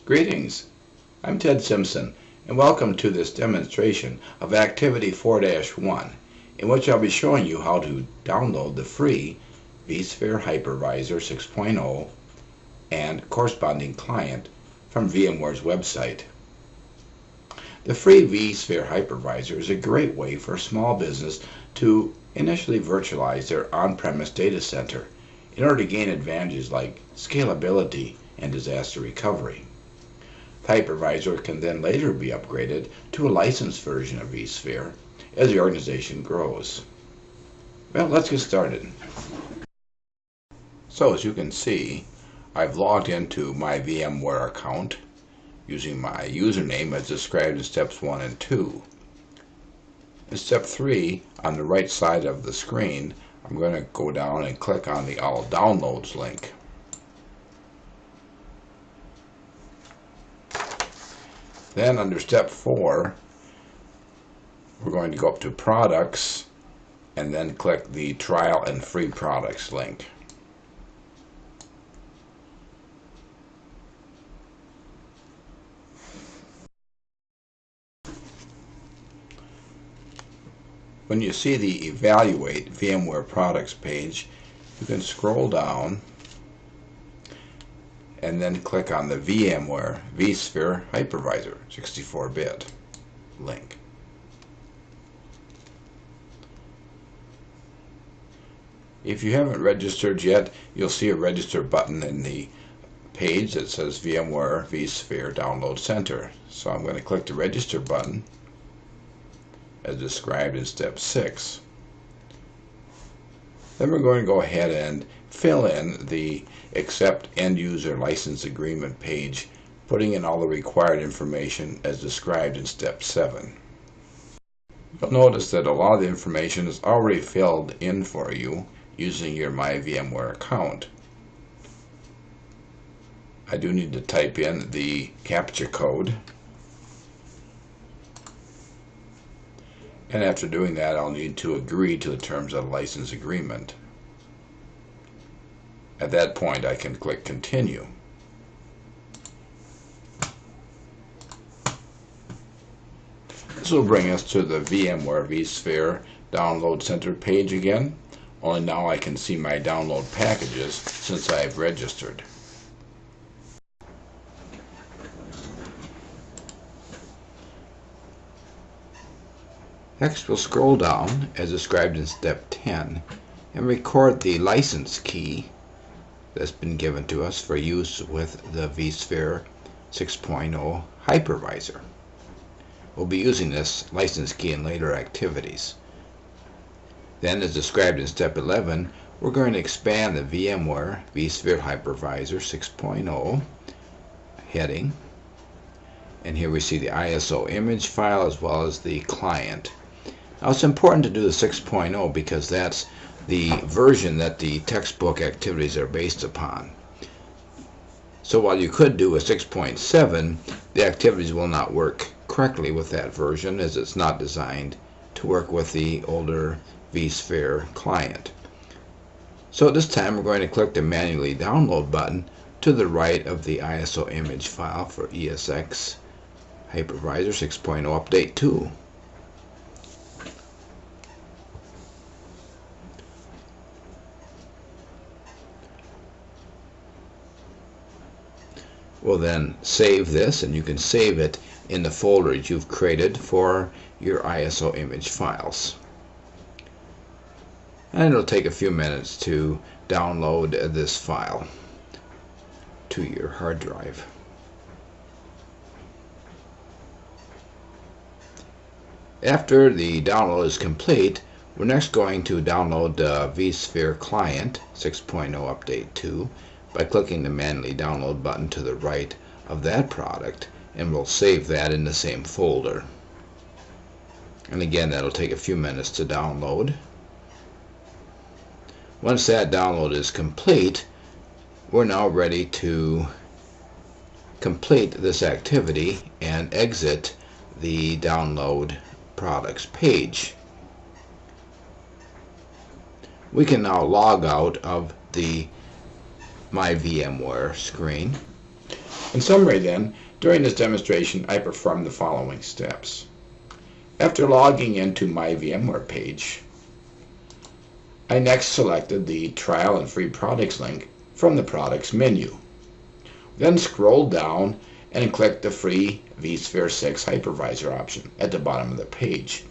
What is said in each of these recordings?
Greetings, I'm Ted Simpson, and welcome to this demonstration of Activity 4-1, in which I'll be showing you how to download the free vSphere Hypervisor 6.0 and corresponding client from VMware's website. The free vSphere Hypervisor is a great way for a small business to initially virtualize their on-premise data center in order to gain advantages like scalability and disaster recovery. The hypervisor can then later be upgraded to a licensed version of vSphere as the organization grows. Well, let's get started. So as you can see, I've logged into my VMware account using my username as described in steps 1 and 2. In step 3, on the right side of the screen, I'm going to go down and click on the All Downloads link. Then under step 4, we're going to go up to Products and then click the Trial and Free Products link. When you see the Evaluate VMware Products page, you can scroll down and then click on the VMware vSphere Hypervisor 64-bit link. If you haven't registered yet, you'll see a register button in the page that says VMware vSphere Download Center. So I'm going to click the register button as described in step 6. Then we're going to go ahead and fill in the Accept End User License Agreement page, putting in all the required information as described in step 7. You'll notice that a lot of the information is already filled in for you using your My VMware account. I do need to type in the CAPTCHA code, and after doing that I'll need to agree to the terms of the license agreement. At that point I can click Continue. This will bring us to the VMware vSphere Download Center page again, only now I can see my download packages since I've registered. Next we'll scroll down as described in step 10 and record the license key that's been given to us for use with the vSphere 6.0 hypervisor. We'll be using this license key in later activities. Then, as described in step 11, we're going to expand the VMware vSphere Hypervisor 6.0 heading, and here we see the ISO image file as well as the client. Now it's important to do the 6.0 because that's the version that the textbook activities are based upon. So while you could do a 6.7, the activities will not work correctly with that version as it's not designed to work with the older vSphere client. So at this time we're going to click the manually download button to the right of the ISO image file for ESX Hypervisor 6.0 Update 2. We'll then save this, and you can save it in the folders you've created for your ISO image files. And it'll take a few minutes to download this file to your hard drive. After the download is complete, we're next going to download the vSphere Client 6.0 Update 2 by clicking the manually download button to the right of that product, and we'll save that in the same folder. And again, that'll take a few minutes to download. Once that download is complete, we're now ready to complete this activity and exit the download products page. We can now log out of the My VMware screen In summary then, during this demonstration I performed the following steps. After logging into my VMware page, I next selected the Trial and Free Products link from the Products menu. Then scrolled down and clicked the free vSphere 6 Hypervisor option at the bottom of the page.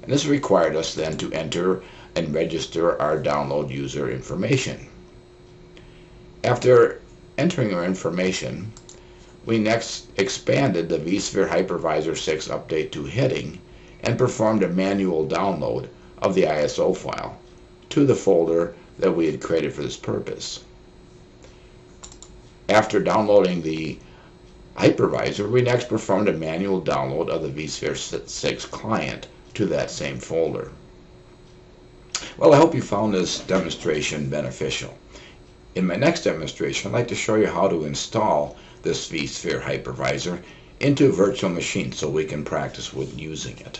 And this required us then to enter and register our download user information. After entering our information, we next expanded the vSphere Hypervisor 6 update to heading and performed a manual download of the ISO file to the folder that we had created for this purpose. After downloading the hypervisor, we next performed a manual download of the vSphere 6 client to that same folder. Well, I hope you found this demonstration beneficial. In my next demonstration, I'd like to show you how to install this vSphere hypervisor into a virtual machine so we can practice with using it.